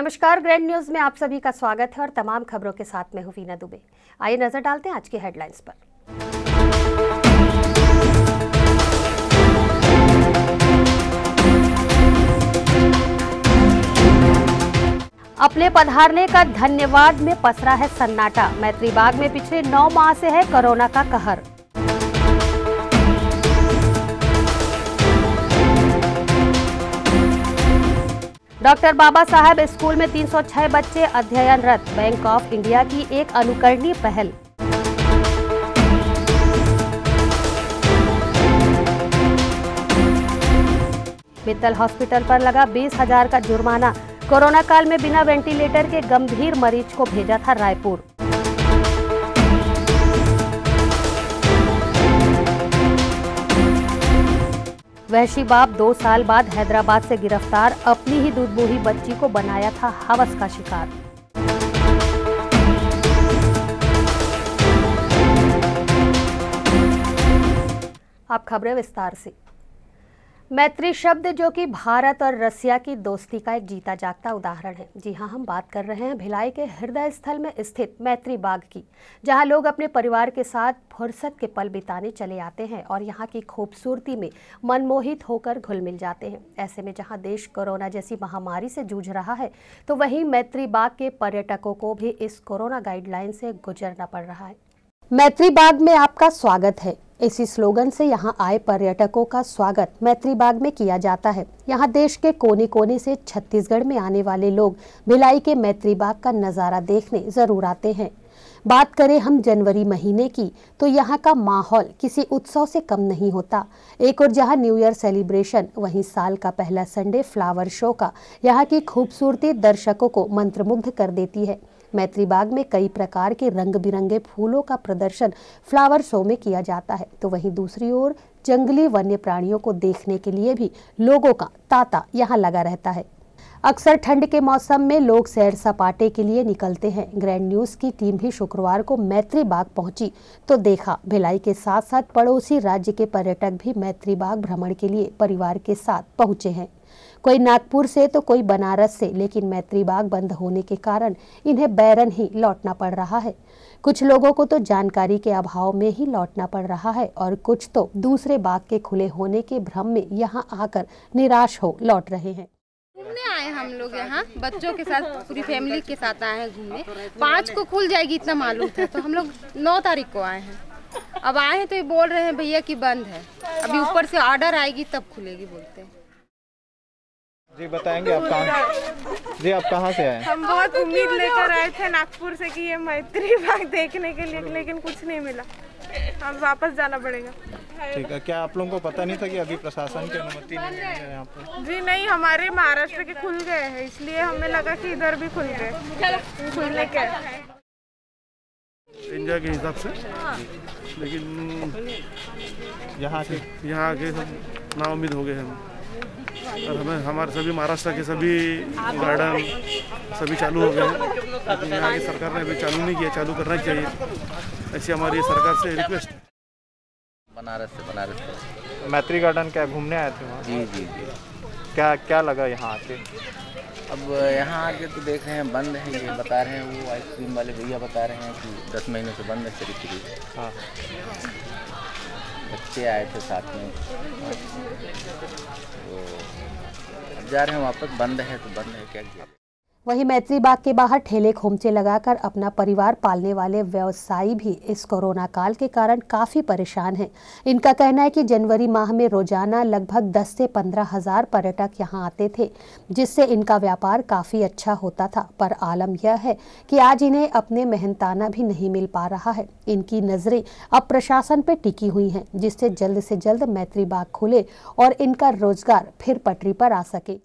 नमस्कार, grand news में आप सभी का स्वागत है और तमाम खबरों के साथ मैं हूं वीना दुबे। आइए नजर डालते हैं आज की हेडलाइंस पर। अपने पधारने का धन्यवाद में पसरा है सन्नाटा। मैत्री बाग में पिछले 9 माह से है कोरोना का कहर। डॉक्टर बाबा साहब स्कूल में 306 बच्चे अध्ययनरत। बैंक ऑफ इंडिया की एक अनुकरणीय पहल। मित्तल हॉस्पिटल पर लगा 20,000 का जुर्माना। कोरोना काल में बिना वेंटिलेटर के गंभीर मरीज को भेजा था रायपुर। वहशी बाप 2 साल बाद हैदराबाद से गिरफ्तार। अपनी ही दूधबूही बच्ची को बनाया था हवस का शिकार। अब खबरें विस्तार से। मैत्री शब्द जो कि भारत और रसिया की दोस्ती का एक जीता जागता उदाहरण है। जी हां, हम बात कर रहे हैं भिलाई के हृदय स्थल में स्थित मैत्री बाग की, जहां लोग अपने परिवार के साथ फुर्सत के पल बिताने चले आते हैं और यहां की खूबसूरती में मनमोहित होकर घुल मिल जाते हैं। ऐसे में जहां देश कोरोना जैसी महामारी से जूझ रहा है, तो वहीं मैत्री बाग के पर्यटकों को भी इस कोरोना गाइडलाइन से गुजरना पड़ रहा है। मैत्री बाग में आपका स्वागत है, इसी स्लोगन से यहाँ आए पर्यटकों का स्वागत मैत्री बाग में किया जाता है। यहाँ देश के कोने कोने से छत्तीसगढ़ में आने वाले लोग भिलाई के मैत्री बाग का नज़ारा देखने जरूर आते हैं। बात करें हम जनवरी महीने की, तो यहाँ का माहौल किसी उत्सव से कम नहीं होता। एक और जहाँ न्यू ईयर सेलिब्रेशन, वहीं साल का पहला संडे फ्लावर शो का यहाँ की खूबसूरती दर्शकों को मंत्रमुग्ध कर देती है। मैत्री बाग में कई प्रकार के रंग बिरंगे फूलों का प्रदर्शन फ्लावर शो में किया जाता है, तो वहीं दूसरी ओर जंगली वन्य प्राणियों को देखने के लिए भी लोगों का तांता यहाँ लगा रहता है। अक्सर ठंड के मौसम में लोग सैर सपाटे के लिए निकलते हैं। ग्रैंड न्यूज की टीम भी शुक्रवार को मैत्री बाग पहुंची तो देखा भिलाई के साथ साथ पड़ोसी राज्य के पर्यटक भी मैत्री बाग भ्रमण के लिए परिवार के साथ पहुंचे हैं। कोई नागपुर से तो कोई बनारस से, लेकिन मैत्री बाग बंद होने के कारण इन्हें बैरन ही लौटना पड़ रहा है। कुछ लोगों को तो जानकारी के अभाव में ही लौटना पड़ रहा है और कुछ तो दूसरे बाग के खुले होने के भ्रम में यहाँ आकर निराश हो लौट रहे हैं। घूमने आए हम लोग यहाँ बच्चों के साथ, पूरी फैमिली के साथ आए हैं घूमने। 5 को खुल जाएगी इतना मालूम था, तो हम लोग 9 तारीख को आए हैं। अब आए हैं तो ये बोल रहे हैं भैया कि बंद है, अभी ऊपर से ऑर्डर आएगी तब खुलेगी बोलते हैं। जी बताएंगे आप कहाँ से आए? हम बहुत उम्मीद लेकर आए थे नागपुर से कि ये मैत्री बाग देखने के लिए, लेकिन कुछ नहीं मिला। अब वापस जाना पड़ेगा। ठीक है, क्या आप लोगों को पता नहीं था कि अभी प्रशासन की अनुमति नहीं है यहाँ पर? जी नहीं, हमारे महाराष्ट्र के खुल गए हैं, इसलिए हमें लगा कि इधर भी खुल गए, खुलने के इंडिया के हिसाब से। लेकिन यहाँ के सब नाउम्मीद हो गए हम, और हमें हमारे सभी महाराष्ट्र के सभी गार्डन सभी चालू हो गए हैं, लेकिन यहाँ की सरकार ने अभी चालू नहीं किया। चालू करना चाहिए, ऐसी हमारी सरकार से रिक्वेस्ट। बनारस से। मैत्री गार्डन क्या घूमने आए थे वहाँ? जी। क्या लगा यहाँ आके? अब यहाँ आके तो देख रहे हैं बंद है, ये बता रहे हैं, वो आइसक्रीम वाले भैया बता रहे हैं कि 10 महीने से बंद है करीब। हाँ, बच्चे आए थे साथ में, तो अब जा रहे हैं वापस। बंद है तो बंद है, क्या किया। वहीं मैत्री बाग के बाहर ठेले खोमचे लगाकर अपना परिवार पालने वाले व्यवसायी भी इस कोरोना काल के कारण काफ़ी परेशान हैं। इनका कहना है कि जनवरी माह में रोजाना लगभग 10 से 15 हज़ार पर्यटक यहां आते थे, जिससे इनका व्यापार काफ़ी अच्छा होता था। पर आलम यह है कि आज इन्हें अपने मेहनताना भी नहीं मिल पा रहा है। इनकी नज़रें अब प्रशासन पर टिकी हुई हैं, जिससे जल्द से जल्द मैत्री बाग खुले और इनका रोजगार फिर पटरी पर आ सके।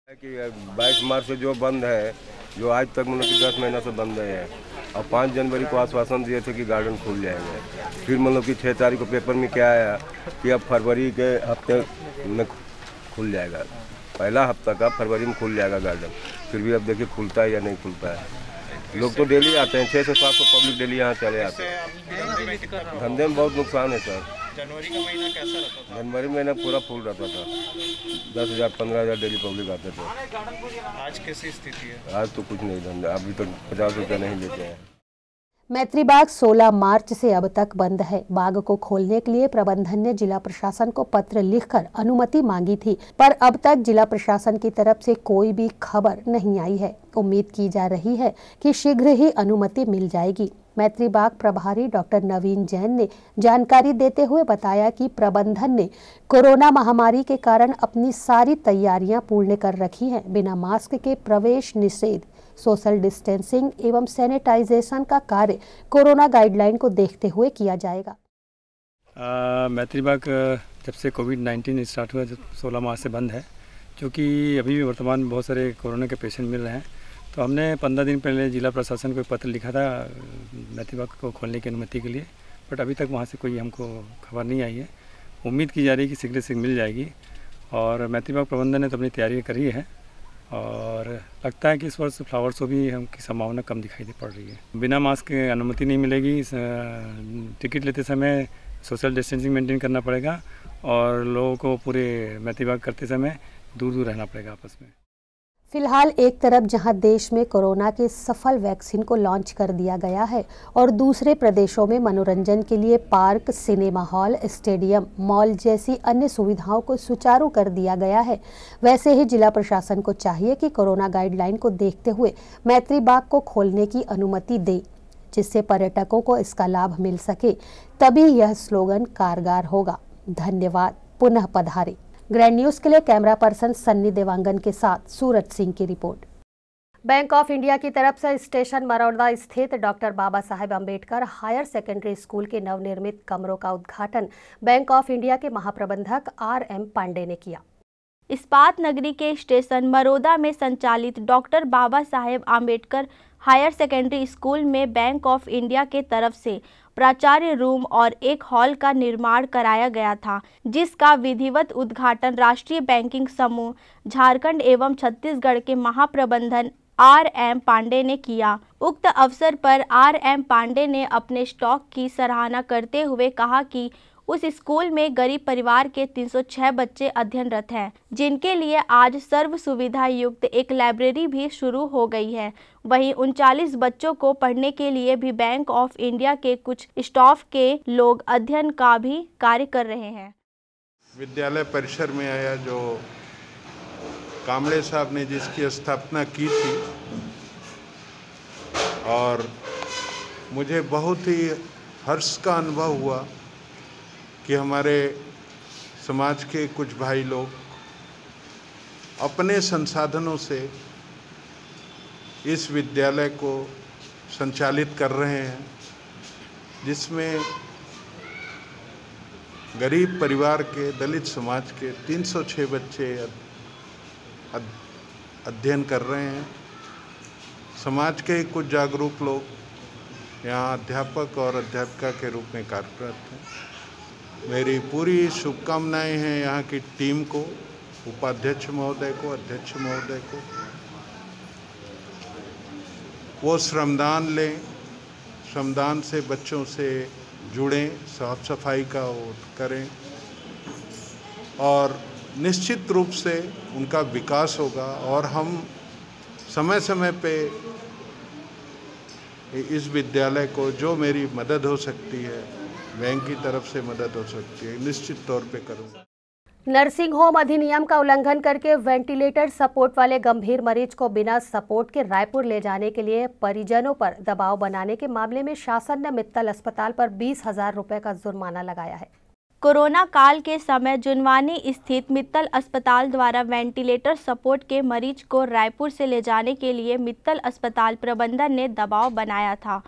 कि 22 मार्च से जो बंद है, जो आज तक मतलब कि 10 महीना से बंद है, और 5 जनवरी को आश्वासन दिए थे कि गार्डन खुल जाएंगे। फिर मतलब कि 6 तारीख को पेपर में क्या आया कि अब फरवरी के हफ्ते में खुल जाएगा, पहला हफ्ता का फरवरी में खुल जाएगा गार्डन। फिर भी अब देखिए खुलता है या नहीं खुलता है। लोग तो डेली आते हैं, 600 से 700 पब्लिक डेली यहाँ चले आते हैं। धंधे में बहुत नुकसान है सर। जनवरी का महीना कैसा रहता था? जनवरी महीना पूरा फुल रहता था, 10,000 15,000 डेली पब्लिक आते थे। आज कैसी स्थिति है? आज तो कुछ नहीं धंधा, अभी तक 50 रुपया नहीं देते हैं। मैत्री बाग 16 मार्च से अब तक बंद है। बाग को खोलने के लिए प्रबंधन ने जिला प्रशासन को पत्र लिखकर अनुमति मांगी थी, पर अब तक जिला प्रशासन की तरफ से कोई भी खबर नहीं आई है। उम्मीद की जा रही है कि शीघ्र ही अनुमति मिल जाएगी। मैत्री बाग प्रभारी डॉक्टर नवीन जैन ने जानकारी देते हुए बताया कि प्रबंधन ने कोरोना महामारी के कारण अपनी सारी तैयारियां पूर्ण कर रखी हैं। बिना मास्क के प्रवेश निषेध, सोशल डिस्टेंसिंग एवं सैनिटाइजेशन का कार्य कोरोना गाइडलाइन को देखते हुए किया जाएगा। मैत्री बाग जब से कोविड-19 स्टार्ट हुआ, 16 मार्च से बंद है, क्योंकि अभी भी वर्तमान बहुत सारे कोरोना के पेशेंट मिल रहे हैं। तो हमने 15 दिन पहले जिला प्रशासन को पत्र लिखा था मैत्री बाग को खोलने की अनुमति के लिए, बट अभी तक वहाँ से कोई हमको खबर नहीं आई है। उम्मीद की जा रही है कि शीघ्र से मिल जाएगी और मैत्री बाग प्रबंधन ने तो अपनी तैयारी करी है और लगता है कि इस वर्ष फ्लावर शो भी हमकी संभावना कम दिखाई पड़ रही है। बिना मास्क के अनुमति नहीं मिलेगी। टिकट लेते समय सोशल डिस्टेंसिंग मेंटेन करना पड़ेगा और लोगों को पूरे मैत्री बाग करते समय दूर दूर रहना पड़ेगा आपस में। फिलहाल एक तरफ जहां देश में कोरोना के सफल वैक्सीन को लॉन्च कर दिया गया है और दूसरे प्रदेशों में मनोरंजन के लिए park, cinema hall, stadium, mall जैसी अन्य सुविधाओं को सुचारू कर दिया गया है, वैसे ही जिला प्रशासन को चाहिए कि कोरोना गाइडलाइन को देखते हुए मैत्री बाग को खोलने की अनुमति दे, जिससे पर्यटकों को इसका लाभ मिल सके। तभी यह स्लोगन कारगर होगा। धन्यवाद। पुनः पधारे। ग्रैंड न्यूज के लिए कैमरा पर्सन सन्नी देवांगन के साथ सूरज सिंह की रिपोर्ट। बैंक ऑफ इंडिया की तरफ से स्टेशन मरौदा स्थित doctor Baba Saheb Ambedkar higher secondary school के नवनिर्मित कमरों का उद्घाटन बैंक ऑफ इंडिया के महाप्रबंधक RM पांडे ने किया। इस्पात नगरी के स्टेशन मरौदा में संचालित doctor Baba Saheb Ambedkar higher secondary school में बैंक ऑफ इंडिया के तरफ से प्राचार्य रूम और एक हॉल का निर्माण कराया गया था, जिसका विधिवत उद्घाटन राष्ट्रीय बैंकिंग समूह झारखंड एवं छत्तीसगढ़ के महाप्रबंधन RM पांडे ने किया। उक्त अवसर पर RM पांडे ने अपने स्टॉक की सराहना करते हुए कहा कि उस स्कूल में गरीब परिवार के 306 बच्चे अध्ययनरत हैं, जिनके लिए आज सर्व सुविधा युक्त एक लाइब्रेरी भी शुरू हो गई है। वहीं 39 बच्चों को पढ़ने के लिए भी बैंक ऑफ इंडिया के कुछ स्टाफ के लोग अध्ययन का भी कार्य कर रहे हैं। विद्यालय परिसर में आया जो कामले साहब ने जिसकी स्थापना की थी, और मुझे बहुत ही हर्ष का अनुभव हुआ कि हमारे समाज के कुछ भाई लोग अपने संसाधनों से इस विद्यालय को संचालित कर रहे हैं, जिसमें गरीब परिवार के, दलित समाज के 306 बच्चे अध्ययन कर रहे हैं। समाज के कुछ जागरूक लोग यहाँ अध्यापक और अध्यापिका के रूप में कार्यरत हैं। मेरी पूरी शुभकामनाएं हैं यहाँ की टीम को, उपाध्यक्ष महोदय को, अध्यक्ष महोदय को। वो श्रमदान लें, श्रमदान से बच्चों से जुड़ें, साफ सफाई का वो करें और निश्चित रूप से उनका विकास होगा। और हम समय समय पे इस विद्यालय को जो मेरी मदद हो सकती है, बैंक की तरफ से मदद हो सकती है, निश्चित तौर पे करूँगा। नर्सिंग होम अधिनियम का उल्लंघन करके वेंटिलेटर सपोर्ट वाले गंभीर मरीज को बिना सपोर्ट के रायपुर ले जाने के लिए परिजनों पर दबाव बनाने के मामले में शासन ने मित्तल अस्पताल पर 20,000 रुपए का जुर्माना लगाया है। कोरोना काल के समय जुनवानी स्थित मित्तल अस्पताल द्वारा वेंटिलेटर सपोर्ट के मरीज को रायपुर से ले जाने के लिए मित्तल अस्पताल प्रबंधन ने दबाव बनाया था,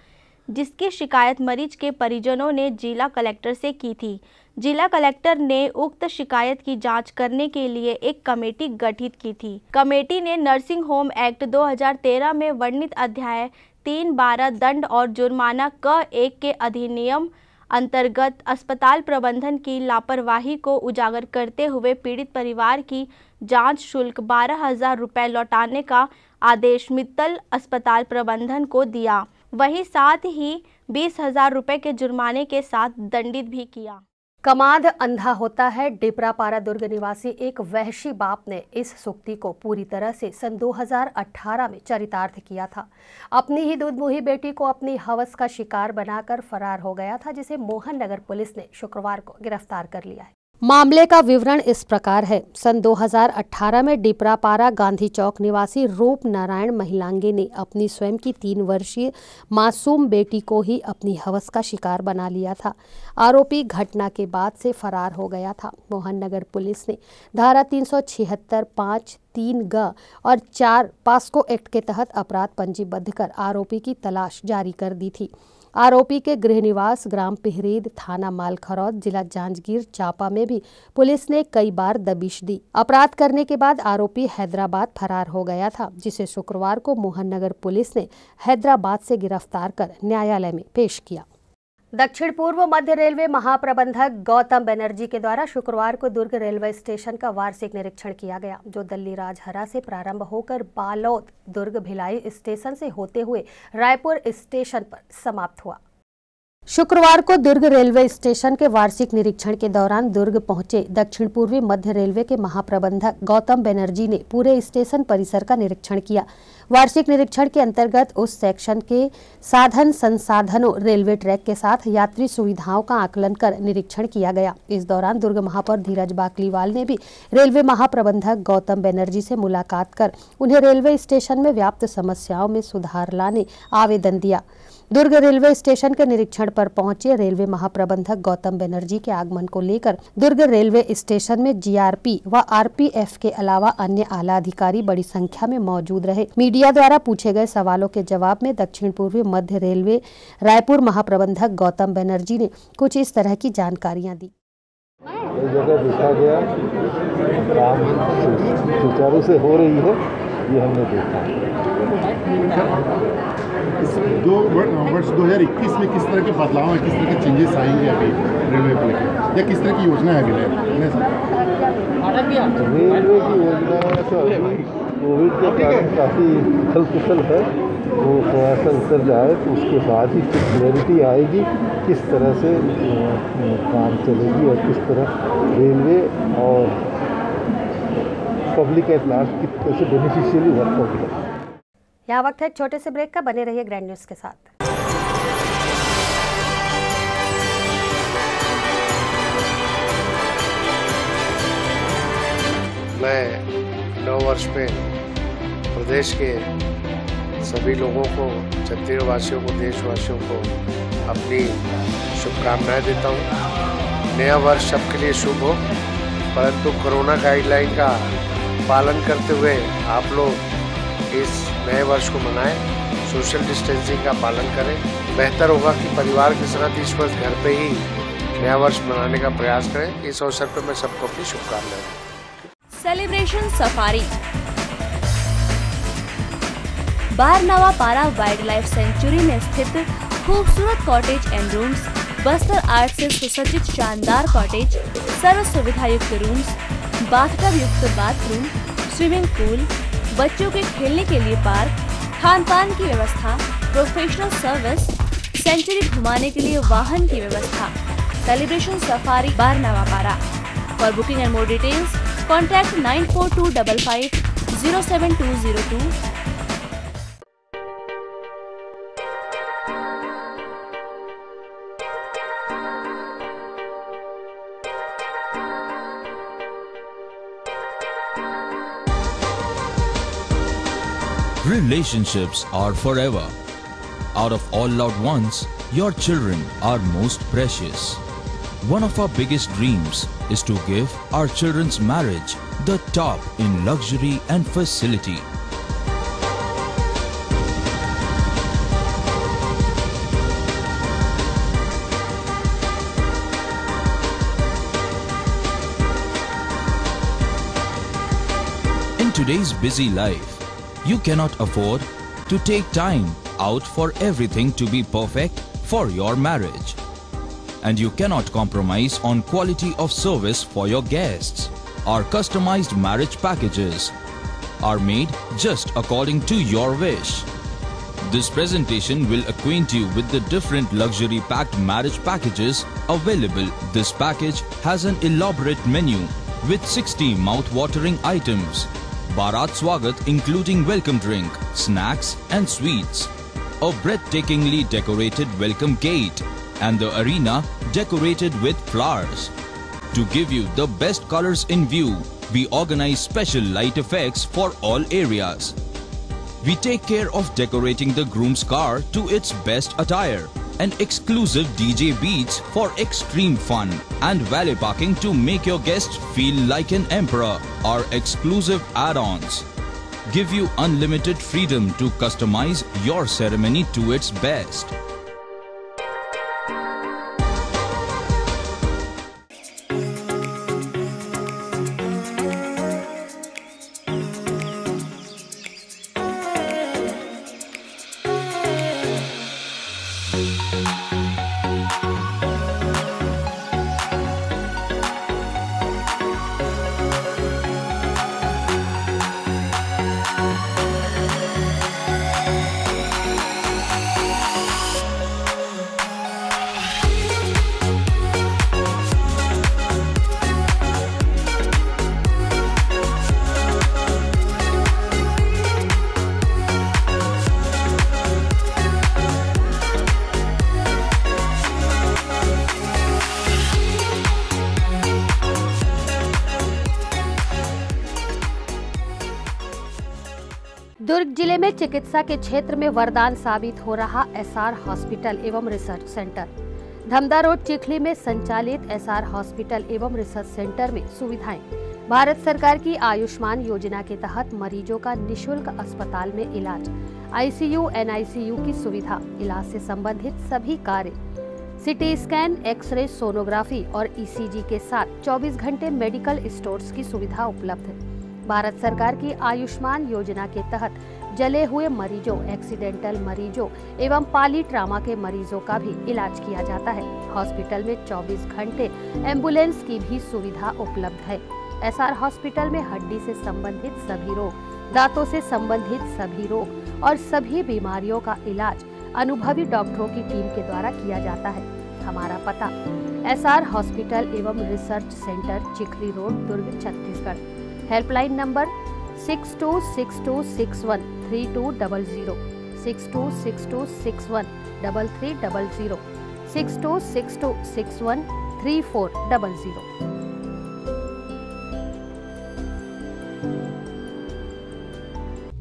जिसकी शिकायत मरीज के परिजनों ने जिला कलेक्टर से की थी। जिला कलेक्टर ने उक्त शिकायत की जांच करने के लिए एक कमेटी गठित की थी। कमेटी ने नर्सिंग होम एक्ट 2013 में वर्णित अध्याय 3(12) दंड और जुर्माना क(1) के अधिनियम अंतर्गत अस्पताल प्रबंधन की लापरवाही को उजागर करते हुए पीड़ित परिवार की जांच शुल्क 12,000 रुपये लौटाने का आदेश मित्तल अस्पताल प्रबंधन को दिया। वहीं साथ ही 20,000 रुपये के जुर्माने के साथ दंडित भी किया। कमाद अंधा होता है। डिपरापारा दुर्ग निवासी एक वहशी बाप ने इस सूक्ति को पूरी तरह से सन 2018 में चरितार्थ किया था। अपनी ही दुधमुही बेटी को अपनी हवस का शिकार बनाकर फरार हो गया था, जिसे मोहन नगर पुलिस ने शुक्रवार को गिरफ्तार कर लिया है। मामले का विवरण इस प्रकार है। सन 2018 में डिपरापारा गांधी चौक निवासी रूप नारायण महिलांगी ने अपनी स्वयं की 3 वर्षीय मासूम बेटी को ही अपनी हवस का शिकार बना लिया था। आरोपी घटना के बाद से फरार हो गया था। मोहन नगर पुलिस ने धारा 376, 5, 3 ग और 4 पास्को एक्ट के तहत अपराध पंजीबद्ध कर आरोपी की तलाश जारी कर दी थी। आरोपी के गृह निवास ग्राम पिहरीद, थाना मालखरौद, जिला जांजगीर चांपा में भी पुलिस ने कई बार दबिश दी। अपराध करने के बाद आरोपी हैदराबाद फरार हो गया था, जिसे शुक्रवार को मोहन नगर पुलिस ने हैदराबाद से गिरफ्तार कर न्यायालय में पेश किया। दक्षिण पूर्व मध्य रेलवे महाप्रबंधक गौतम बनर्जी के द्वारा शुक्रवार को दुर्ग रेलवे स्टेशन का वार्षिक निरीक्षण किया गया, जो दल्ली राजहरा से प्रारंभ होकर बालोद, दुर्ग, भिलाई स्टेशन से होते हुए रायपुर स्टेशन पर समाप्त हुआ। शुक्रवार को दुर्ग रेलवे स्टेशन के वार्षिक निरीक्षण के दौरान दुर्ग पहुंचे दक्षिण पूर्वी मध्य रेलवे के महाप्रबंधक गौतम बनर्जी ने पूरे स्टेशन परिसर का निरीक्षण किया। वार्षिक निरीक्षण के अंतर्गत उस सेक्शन के साधन संसाधनों, रेलवे ट्रैक के साथ यात्री सुविधाओं का आकलन कर निरीक्षण किया गया। इस दौरान दुर्ग महापौर धीरज बाकलीवाल ने भी रेलवे महाप्रबंधक गौतम बनर्जी से मुलाकात कर उन्हें रेलवे स्टेशन में व्याप्त समस्याओं में सुधार लाने आवेदन दिया। दुर्ग रेलवे स्टेशन के निरीक्षण पर पहुंचे रेलवे महाप्रबंधक गौतम बनर्जी के आगमन को लेकर दुर्ग रेलवे स्टेशन में जीआरपी व आरपीएफ के अलावा अन्य आला अधिकारी बड़ी संख्या में मौजूद रहे। मीडिया द्वारा पूछे गए सवालों के जवाब में दक्षिण पूर्वी मध्य रेलवे रायपुर महाप्रबंधक गौतम बनर्जी ने कुछ इस तरह की जानकारियां दी। जगह देखा गया, काम सुचारू से हो रही है, ये हमने देखा। वर्ष 2021 में किस तरह के बदलाव हैं, किस तरह के चेंजेस आएंगे अभी रेलवे को लेकर, या किस तरह की योजना है अभी रेलवे की योजना? तो अभी कोविड के कारण काफ़ी उथल पुथल है, वो थोड़ा सा उतर जाए तो उसके बाद ही कुछ क्लैरिटी आएगी किस तरह से काम चलेगी और किस तरह रेलवे और पब्लिक एट लार्ज किस तरह से बेनिफिशियली वर्क होगा। यहाँ वक्त है एक छोटे से ब्रेक का, बने रहिए ग्रैंड न्यूज़ के साथ। मैं नव वर्ष में प्रदेश के सभी लोगों को, छत्तीसगढ़ वासियों को, देशवासियों को अपनी शुभकामनाएं देता हूँ। नया वर्ष सबके लिए शुभ हो, परंतु कोरोना गाइडलाइन का पालन करते हुए आप लोग इस नए वर्ष को मनाएं, सोशल डिस्टेंसिंग का पालन करें। बेहतर होगा कि परिवार के साथ इस वर्ष घर पे ही नया वर्ष मनाने का प्रयास करें। इस अवसर पर मैं सबको अपनी शुभकामनाएं देता हूं। Celebration safari Barnawapara wild life sanctuary में स्थित खूबसूरत cottage and rooms, Bastar art से सुसज्जित शानदार कॉटेज, सर्व सुविधा युक्त रूम्स, बाथटब युक्त बाथरूम, स्विमिंग पूल, बच्चों के खेलने के लिए पार्क, खान पान की व्यवस्था, प्रोफेशनल सर्विस, सेंचुरी घुमाने के लिए वाहन की व्यवस्था। Celebration safari Barnawapara. For booking and more details contact 9425507202। Relationships are forever. Out of all loved ones, your children are most precious. One of our biggest dreams is to give our children's marriage the top in luxury and facility. In today's busy life, you cannot afford to take time out for everything to be perfect for your marriage. And you cannot compromise on quality of service for your guests. Our customized marriage packages are made just according to your wish. This presentation will acquaint you with the different luxury packed marriage packages available. This package has an elaborate menu with 60 mouth-watering items. Bharat Swagat including welcome drink, snacks and sweets. A breathtakingly decorated welcome gate and the arena decorated with flowers. To give you the best colors in view, we organize special light effects for all areas. We take care of decorating the groom's car to its best attire, and exclusive DJ beats for extreme fun, and valet parking to make your guests feel like an emperor. Our exclusive add-ons give you unlimited freedom to customize your ceremony to its best. दुर्ग जिले में चिकित्सा के क्षेत्र में वरदान साबित हो रहा एसआर हॉस्पिटल एवं research centre. Dhamda road Chikhli में संचालित एसआर हॉस्पिटल एवं रिसर्च सेंटर में सुविधाएं। भारत सरकार की आयुष्मान योजना के तहत मरीजों का निशुल्क अस्पताल में इलाज, आईसीयू एनआईसीयू की सुविधा, इलाज से संबंधित सभी कार्य, सीटी स्कैन, एक्सरे, सोनोग्राफी और ईसीजी के साथ 24 घंटे मेडिकल स्टोर्स की सुविधा उपलब्ध है। भारत सरकार की आयुष्मान योजना के तहत जले हुए मरीजों, एक्सीडेंटल मरीजों एवं पाली ट्रामा के मरीजों का भी इलाज किया जाता है। हॉस्पिटल में 24 घंटे एम्बुलेंस की भी सुविधा उपलब्ध है। एसआर हॉस्पिटल में हड्डी से संबंधित सभी रोग, दांतों से संबंधित सभी रोग और सभी बीमारियों का इलाज अनुभवी डॉक्टरों की टीम के द्वारा किया जाता है। हमारा पता एसआर हॉस्पिटल एवं research centre, Chikhli road, Durg, Chhattisgarh. Helpline number 6262613200, 6262613300, 6262613400।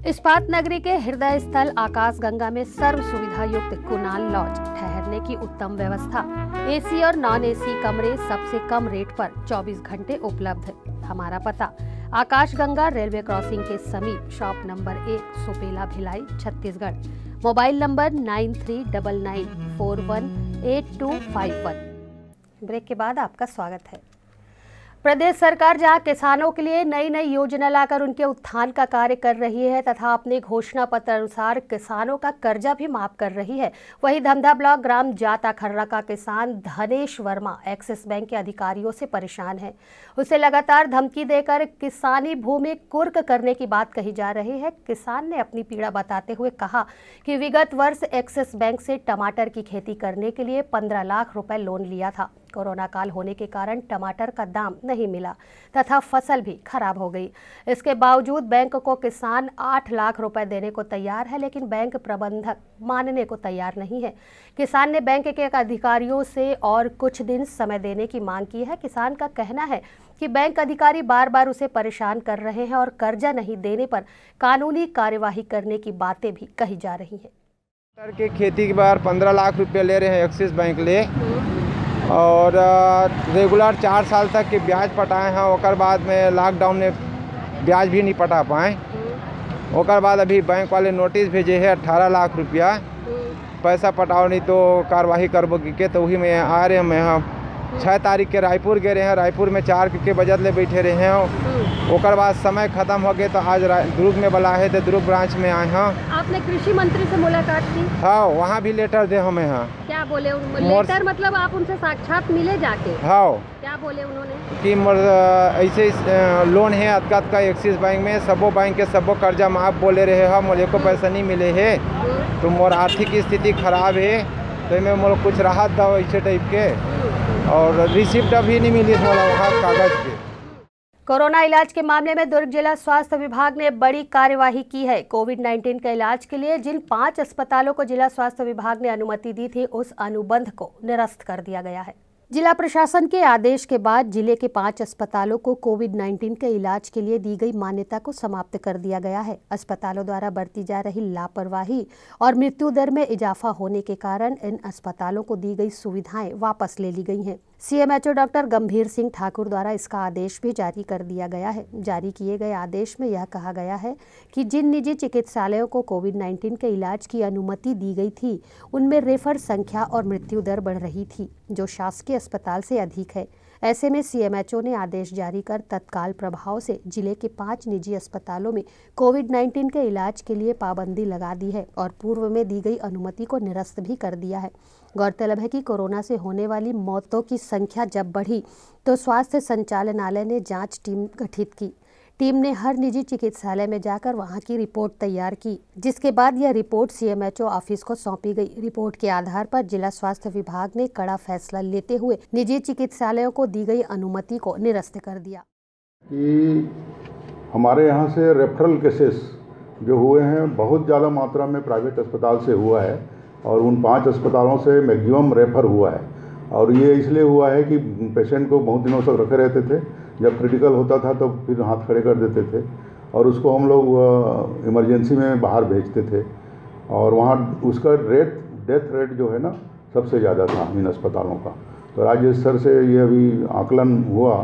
इस्पात नगरी के हृदय स्थल आकाशगंगा में सर्व सुविधा युक्त कुणाल लॉज, ठहरने की उत्तम व्यवस्था, एसी और नॉन एसी कमरे सबसे कम रेट पर 24 घंटे उपलब्ध है। हमारा पता आकाशगंगा रेलवे क्रॉसिंग के समीप, shop number 1, Supela, Bhilai, Chhattisgarh. Mobile number 9399418251। Break के बाद आपका स्वागत है। प्रदेश सरकार जहां किसानों के लिए नई नई योजना लाकर उनके उत्थान का कार्य कर रही है तथा अपने घोषणा पत्र अनुसार किसानों का कर्जा भी माफ कर रही है, वहीं धमधा ब्लॉक ग्राम जाता खर्रा का किसान धनेश वर्मा एक्सिस बैंक के अधिकारियों से परेशान है। उसे लगातार धमकी देकर किसानी भूमि कुर्क करने की बात कही जा रही है। किसान ने अपनी पीड़ा बताते हुए कहा कि विगत वर्ष एक्सिस बैंक से टमाटर की खेती करने के लिए 15 लाख रुपए लोन लिया था। कोरोना काल होने के कारण टमाटर का दाम नहीं मिला तथा फसल भी खराब हो गई। इसके बावजूद बैंक को किसान 8 लाख रुपए देने को तैयार है, लेकिन बैंक प्रबंधक मानने को तैयार नहीं है। किसान ने बैंक के अधिकारियों से और कुछ दिन समय देने की मांग की है। किसान का कहना है कि बैंक अधिकारी बार बार उसे परेशान कर रहे हैं और कर्जा नहीं देने पर कानूनी कार्यवाही करने की बातें भी कही जा रही हैं। टमाटर के खेती के बाद 15 लाख रुपए ले रहे हैं एक्सिस बैंक ले, और रेगुलर 4 साल तक के ब्याज पटाए हैं। और बाद में लॉकडाउन में ब्याज भी नहीं पटा पाए। और बाद अभी बैंक वाले नोटिस भेजे है 18 लाख रुपया पैसा पटाओ नहीं तो कार्रवाई करबो के, तो वही में आ रहे हैं। 6 तारीख के रायपुर गए रहे हैं, रायपुर में 4 के बजट ले बैठे रहे हैं। ओकर बाद समय खत्म हो गए तो आज दुर्ग में बुला है तो दुर्ग ब्रांच में आए हैं। आपने कृषि मंत्री से मुलाकात की? हाँ, वहाँ भी लेटर दे हमें। हाँ, क्या बोले? लेटर मतलब आप उनसे साक्षात मिले जाके? हाँ। क्या बोले उन्होंने? कि ऐसे लोन है अतकात का एक्सिस बैंक में, सबो बैंक के सबो कर्जा माफ बोले रहे हैं, मोले को पैसा नहीं मिले है तो मोर आर्थिक स्थिति खराब है तो मैं मोल कुछ राहत दो ऐसे टाइप के, और रिसिप्ट अभी नहीं मिली वहाँ कागज के। कोरोना इलाज के मामले में दुर्ग जिला स्वास्थ्य विभाग ने बड़ी कार्यवाही की है। कोविड-19 के इलाज के लिए जिन 5 अस्पतालों को जिला स्वास्थ्य विभाग ने अनुमति दी थी उस अनुबंध को निरस्त कर दिया गया है। जिला प्रशासन के आदेश के बाद जिले के 5 अस्पतालों को कोविड-19 के इलाज के लिए दी गई मान्यता को समाप्त कर दिया गया है। अस्पतालों द्वारा बरती जा रही लापरवाही और मृत्यु दर में इजाफा होने के कारण इन अस्पतालों को दी गई सुविधाएं वापस ले ली गई हैं। सीएमएचओ डॉक्टर गंभीर सिंह ठाकुर द्वारा इसका आदेश भी जारी कर दिया गया है। जारी किए गए आदेश में यह कहा गया है कि जिन निजी चिकित्सालयों को कोविड-19 के इलाज की अनुमति दी गई थी उनमें रेफर संख्या और मृत्यु दर बढ़ रही थी जो शासकीय अस्पताल से अधिक है। ऐसे में सीएमएचओ ने आदेश जारी कर तत्काल प्रभाव से जिले के 5 निजी अस्पतालों में कोविड-19 के इलाज के लिए पाबंदी लगा दी है और पूर्व में दी गई अनुमति को निरस्त भी कर दिया है। गौरतलब है कि कोरोना से होने वाली मौतों की संख्या जब बढ़ी तो स्वास्थ्य संचालनालय ने जांच टीम गठित की। टीम ने हर निजी चिकित्सालय में जाकर वहां की रिपोर्ट तैयार की, जिसके बाद यह रिपोर्ट सीएमएचओ ऑफिस को सौंपी गई। रिपोर्ट के आधार पर जिला स्वास्थ्य विभाग ने कड़ा फैसला लेते हुए निजी चिकित्सालयों को दी गई अनुमति को निरस्त कर दिया। कि हमारे यहाँ से रेफरल केसेस जो हुए हैं बहुत ज़्यादा मात्रा में प्राइवेट अस्पताल से हुआ है और उन 5 अस्पतालों से मैक्सिमम रेफर हुआ है। और ये इसलिए हुआ है कि पेशेंट को बहुत दिनों तक रखे रहते थे, जब क्रिटिकल होता था तो फिर हाथ खड़े कर देते थे और उसको हम लोग इमरजेंसी में बाहर भेजते थे और वहाँ उसका डेथ रेट जो है ना सबसे ज़्यादा था इन अस्पतालों का। तो राज्य स्तर से ये अभी आकलन हुआ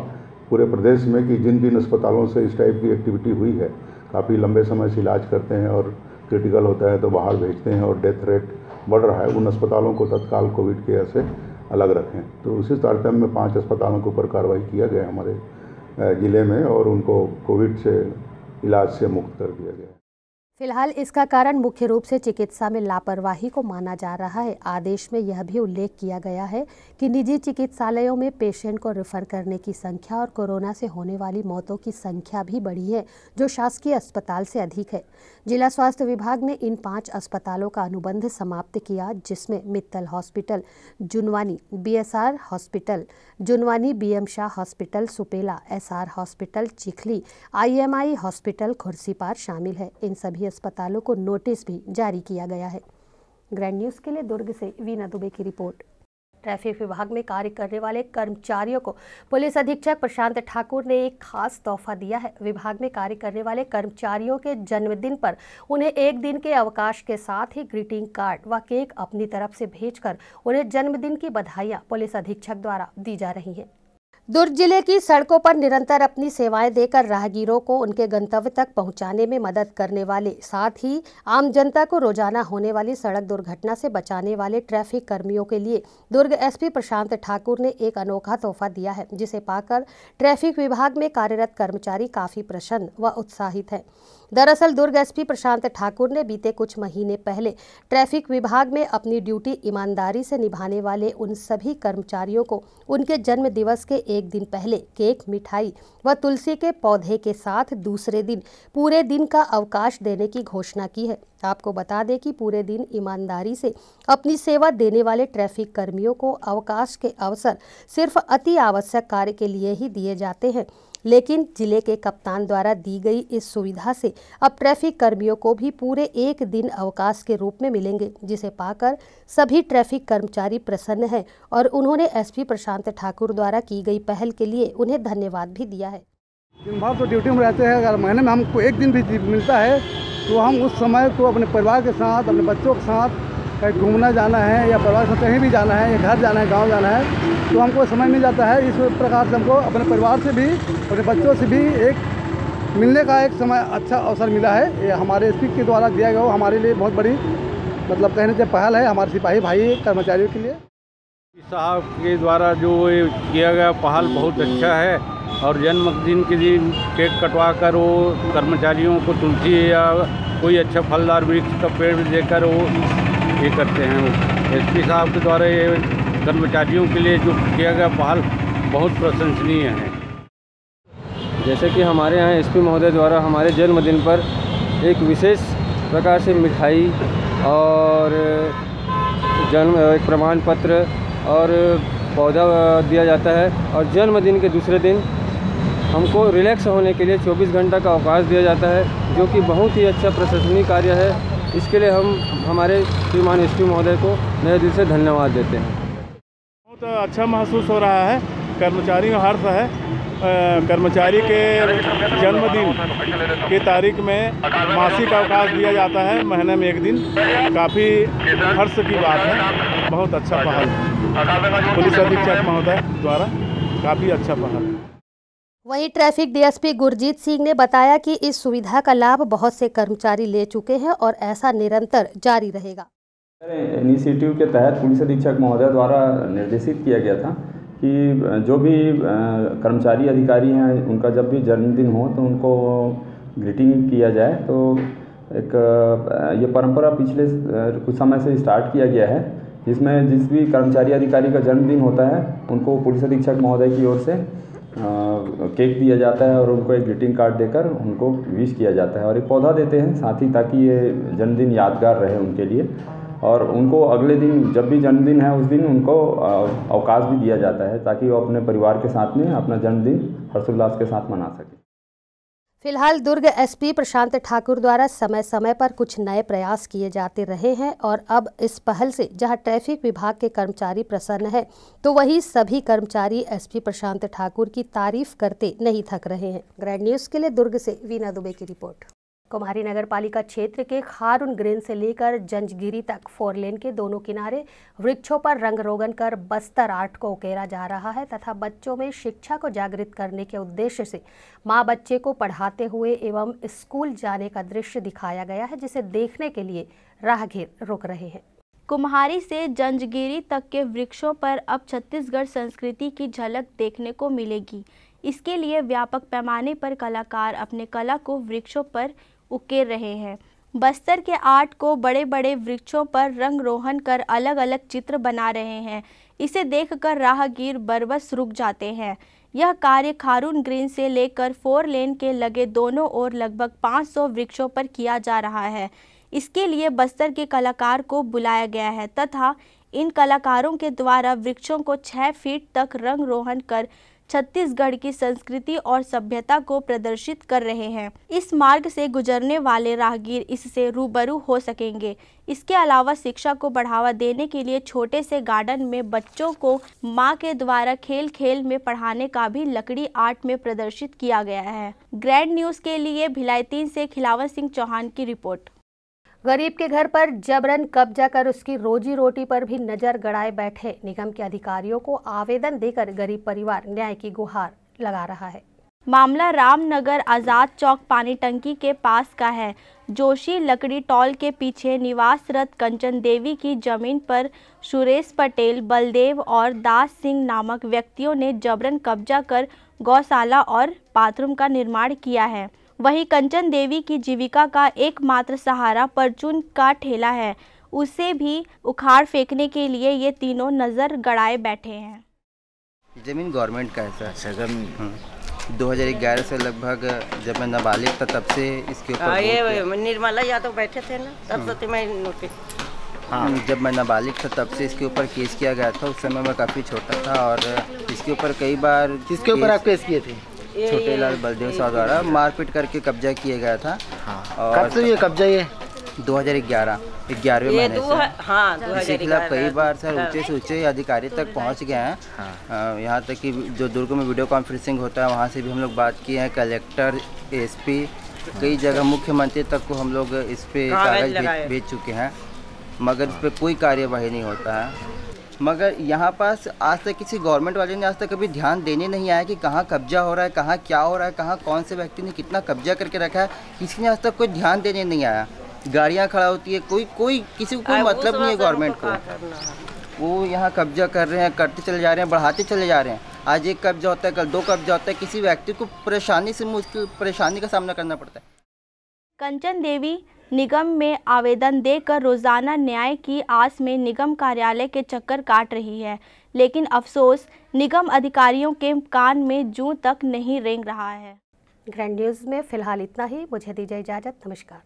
पूरे प्रदेश में कि जिन जिन अस्पतालों से इस टाइप की एक्टिविटी हुई है, काफ़ी लंबे समय से इलाज करते हैं और क्रिटिकल होता है तो बाहर भेजते हैं और डेथ रेट बढ़ रहा है, उन अस्पतालों को तत्काल कोविड केयर से अलग रखें। तो उसी तारतम्य में 5 अस्पतालों के ऊपर कार्रवाई किया गया हमारे ज़िले में और उनको कोविड से इलाज से मुक्त कर दिया गया। फिलहाल इसका कारण मुख्य रूप से चिकित्सा में लापरवाही को माना जा रहा है। आदेश में यह भी उल्लेख किया गया है कि निजी चिकित्सालयों में पेशेंट को रेफर करने की संख्या और कोरोना से होने वाली मौतों की संख्या भी बढ़ी है जो शासकीय अस्पताल से अधिक है। जिला स्वास्थ्य विभाग ने इन 5 अस्पतालों का अनुबंध समाप्त किया, जिसमें Mittal hospital Junwani, BSR hospital Junwani, BM Shah hospital Supela, SR hospital Chikhli, IMI hospital Khursipar शामिल है। इन सभी अस्पतालों को नोटिस भी जारी किया गया है। ग्रैंड न्यूज़ के लिए दुर्ग से वीना दुबे की रिपोर्ट। ट्रैफिक विभाग में कार्य करने वाले कर्मचारियों को पुलिस अधीक्षक प्रशांत ठाकुर ने एक खास तोहफा दिया है। विभाग में कार्य करने वाले कर्मचारियों के जन्मदिन पर उन्हें 1 दिन के अवकाश के साथ ही ग्रीटिंग कार्ड व केक अपनी तरफ से भेजकर उन्हें जन्मदिन की बधाइयां पुलिस अधीक्षक द्वारा दी जा रही हैं। दुर्ग जिले की सड़कों पर निरंतर अपनी सेवाएं देकर राहगीरों को उनके गंतव्य तक पहुंचाने में मदद करने वाले, साथ ही आम जनता को रोजाना होने वाली सड़क दुर्घटना से बचाने वाले ट्रैफिक कर्मियों के लिए दुर्ग एसपी प्रशांत ठाकुर ने एक अनोखा तोहफा दिया है, जिसे पाकर ट्रैफिक विभाग में कार्यरत कर्मचारी काफी प्रसन्न व उत्साहित है। दरअसल दुर्ग एसपी प्रशांत ठाकुर ने बीते कुछ महीने पहले ट्रैफिक विभाग में अपनी ड्यूटी ईमानदारी से निभाने वाले उन सभी कर्मचारियों को उनके जन्म दिवस के 1 दिन पहले केक, मिठाई व तुलसी के पौधे के साथ दूसरे दिन पूरे दिन का अवकाश देने की घोषणा की है। आपको बता दें कि पूरे दिन ईमानदारी से अपनी सेवा देने वाले ट्रैफिक कर्मियों को अवकाश के अवसर सिर्फ अति आवश्यक कार्य के लिए ही दिए जाते हैं, लेकिन जिले के कप्तान द्वारा दी गई इस सुविधा से अब ट्रैफिक कर्मियों को भी पूरे 1 दिन अवकाश के रूप में मिलेंगे, जिसे पाकर सभी ट्रैफिक कर्मचारी प्रसन्न हैं और उन्होंने एसपी प्रशांत ठाकुर द्वारा की गई पहल के लिए उन्हें धन्यवाद भी दिया है। दिन भर तो ड्यूटी में रहते हैं, अगर महीने में हमको 1 दिन भी मिलता है तो हम उस समय को अपने परिवार के साथ, अपने बच्चों के साथ कहीं घूमना जाना है या परिवार से कहीं भी जाना है या घर जाना है, गांव जाना है, तो हमको समय मिल जाता है। इस प्रकार से हमको अपने परिवार से भी, अपने बच्चों से भी एक मिलने का एक समय अच्छा अवसर मिला है। ये हमारे एसपी के द्वारा दिया गया हमारे लिए बहुत बड़ी मतलब कहने से पहल है हमारे सिपाही भाई कर्मचारियों के लिए। साहब के द्वारा जो ये किया गया पहल बहुत अच्छा है और जन्मदिन के दिन केक कटवा कर वो कर्मचारियों को तुलसी या कोई अच्छा फलदार वृक्ष का पेड़ देकर वो ये करते हैं। एसपी साहब के द्वारा ये कर्मचारियों के लिए जो किया गया पहल बहुत प्रशंसनीय है। जैसे कि हमारे यहाँ एसपी महोदय द्वारा हमारे जन्मदिन पर एक विशेष प्रकार से मिठाई और एक प्रमाण पत्र और पौधा दिया जाता है और जन्मदिन के दूसरे दिन हमको रिलैक्स होने के लिए 24 घंटा का अवकाश दिया जाता है, जो कि बहुत ही अच्छा प्रशंसनीय कार्य है। इसके लिए हम हमारे श्रीमान एसपी महोदय को नए दिल से धन्यवाद देते हैं। बहुत अच्छा महसूस हो रहा है, कर्मचारियों हर्ष है। कर्मचारी के जन्मदिन की तारीख में मासिक अवकाश दिया जाता है, महीने में एक दिन। काफ़ी हर्ष की बात है, बहुत अच्छा पहल पुलिस अधीक्षक महोदय द्वारा, काफ़ी अच्छा पहल। वहीं ट्रैफिक डीएसपी गुरजीत सिंह ने बताया कि इस सुविधा का लाभ बहुत से कर्मचारी ले चुके हैं और ऐसा निरंतर जारी रहेगा। इनिशिएटिव के तहत पुलिस अधीक्षक महोदय द्वारा निर्देशित किया गया था कि जो भी कर्मचारी अधिकारी हैं उनका जब भी जन्मदिन हो तो उनको ग्रीटिंग किया जाए। तो एक ये परंपरा पिछले कुछ समय से स्टार्ट किया गया है, जिसमें जिस भी कर्मचारी अधिकारी का जन्मदिन होता है उनको पुलिस अधीक्षक महोदय की ओर से केक दिया जाता है और उनको एक ग्रीटिंग कार्ड देकर उनको विश किया जाता है और एक पौधा देते हैं साथ ही, ताकि ये जन्मदिन यादगार रहे उनके लिए। और उनको अगले दिन जब भी जन्मदिन है उस दिन उनको अवकाश भी दिया जाता है, ताकि वो अपने परिवार के साथ में अपना जन्मदिन हर्षोल्लास के साथ मना सके। फिलहाल दुर्ग एसपी प्रशांत ठाकुर द्वारा समय समय पर कुछ नए प्रयास किए जाते रहे हैं और अब इस पहल से जहां ट्रैफिक विभाग के कर्मचारी प्रसन्न हैं, तो वहीं सभी कर्मचारी एसपी प्रशांत ठाकुर की तारीफ करते नहीं थक रहे हैं। ग्रैंड न्यूज़ के लिए दुर्ग से वीना दुबे की रिपोर्ट। कुम्हारी नगर पालिका क्षेत्र के खारून ग्रीन से लेकर जंजगिरी तक 4 लेन के दोनों किनारे वृक्षों पर रंग रोगन कर बस्तर आर्ट को उकेरा जा रहा है तथा बच्चों में शिक्षा को जागृत करने के उद्देश्य से मां बच्चे को पढ़ाते हुए एवं स्कूल जाने का दृश्य दिखाया गया है, जिसे देखने के लिए राहगीर रुक रहे हैं। कुम्हारी से जंजगिरी तक के वृक्षों पर अब छत्तीसगढ़ संस्कृति की झलक देखने को मिलेगी। इसके लिए व्यापक पैमाने पर कलाकार अपने कला को वृक्षों पर उकेर रहे हैं। बस्तर के आर्ट को बड़े बड़े वृक्षों पर रंग रोहन कर अलग अलग चित्र बना रहे हैं। इसे देखकर राहगीर बरबस रुक जाते हैं। यह कार्य खारून ग्रीन से लेकर 4 लेन के लगे दोनों ओर लगभग 500 वृक्षों पर किया जा रहा है। इसके लिए बस्तर के कलाकार को बुलाया गया है तथा इन कलाकारों के द्वारा वृक्षों को 6 फीट तक रंग रोहन कर छत्तीसगढ़ की संस्कृति और सभ्यता को प्रदर्शित कर रहे हैं। इस मार्ग से गुजरने वाले राहगीर इससे रूबरू हो सकेंगे। इसके अलावा शिक्षा को बढ़ावा देने के लिए छोटे से गार्डन में बच्चों को मां के द्वारा खेल खेल में पढ़ाने का भी लकड़ी आर्ट में प्रदर्शित किया गया है। ग्रैंड न्यूज़ के लिए भिलाई 3 से खिलावन सिंह चौहान की रिपोर्ट। गरीब के घर पर जबरन कब्जा कर उसकी रोजी रोटी पर भी नजर गड़ाए बैठे निगम के अधिकारियों को आवेदन देकर गरीब परिवार न्याय की गुहार लगा रहा है। मामला रामनगर आज़ाद चौक पानी टंकी के पास का है। जोशी लकड़ी टॉल के पीछे निवासरत कंचन देवी की जमीन पर सुरेश पटेल, बलदेव और दास सिंह नामक व्यक्तियों ने जबरन कब्जा कर गौशाला और बाथरूम का निर्माण किया है। वहीं कंचन देवी की जीविका का एकमात्र सहारा परचून का ठेला है, उसे भी उखाड़ फेंकने के लिए ये तीनों नजर गड़ाए बैठे हैं। जमीन गवर्नमेंट का है सर। जमीन 2011 से लगभग जब मैं नाबालिग था तब से इसके ऊपर ये निर्मला यादव बैठे थे ना, तब से मैं नोटिस। हाँ, जब मैं नाबालिग था तब से इसके ऊपर केस किया गया था। उस समय मैं काफ़ी छोटा था और इसके ऊपर कई बार किसके ऊपर आप केस किए थे? छोटे लाल बलदेव साहब द्वारा मारपीट करके कब्जा किया गया था। और कब से ये कब्जा? ये 2011 महीने से। हाँ, इसके खिलाफ कई बार सर ऊंचे से ऊंचे अधिकारी तक पहुंच गए हैं। यहाँ तक कि जो दुर्ग में वीडियो कॉन्फ्रेंसिंग होता है वहाँ से भी हम लोग बात किए हैं। कलेक्टर, एसपी, कई जगह मुख्यमंत्री तक को हम लोग इस पे कागज भेज चुके हैं, मगर इस पर कोई कार्यवाही नहीं होता है। मगर यहाँ पास आज तक किसी गवर्नमेंट वाले ने आज तक कभी ध्यान देने नहीं आया कि कहाँ कब्जा हो रहा है, कहाँ क्या हो रहा है, कहाँ कौन से व्यक्ति ने कितना कब्जा करके रखा है। किसी ने आज तक कोई ध्यान देने नहीं आया। गाड़ियाँ खड़ा होती है, कोई किसी को कोई मतलब नहीं है गवर्नमेंट को। वो यहाँ कब्जा कर रहे हैं, करते चले जा रहे हैं, बढ़ाते चले जा रहे हैं। आज एक कब्जा होता है, कल 2 कब्जा होता है, किसी व्यक्ति को परेशानी का सामना करना पड़ता है। कंचन देवी निगम में आवेदन देकर रोजाना न्याय की आस में निगम कार्यालय के चक्कर काट रही है, लेकिन अफसोस निगम अधिकारियों के कान में जूं तक नहीं रेंग रहा है। ग्रैंड न्यूज़ में फिलहाल इतना ही। मुझे दीजिए इजाज़त। नमस्कार।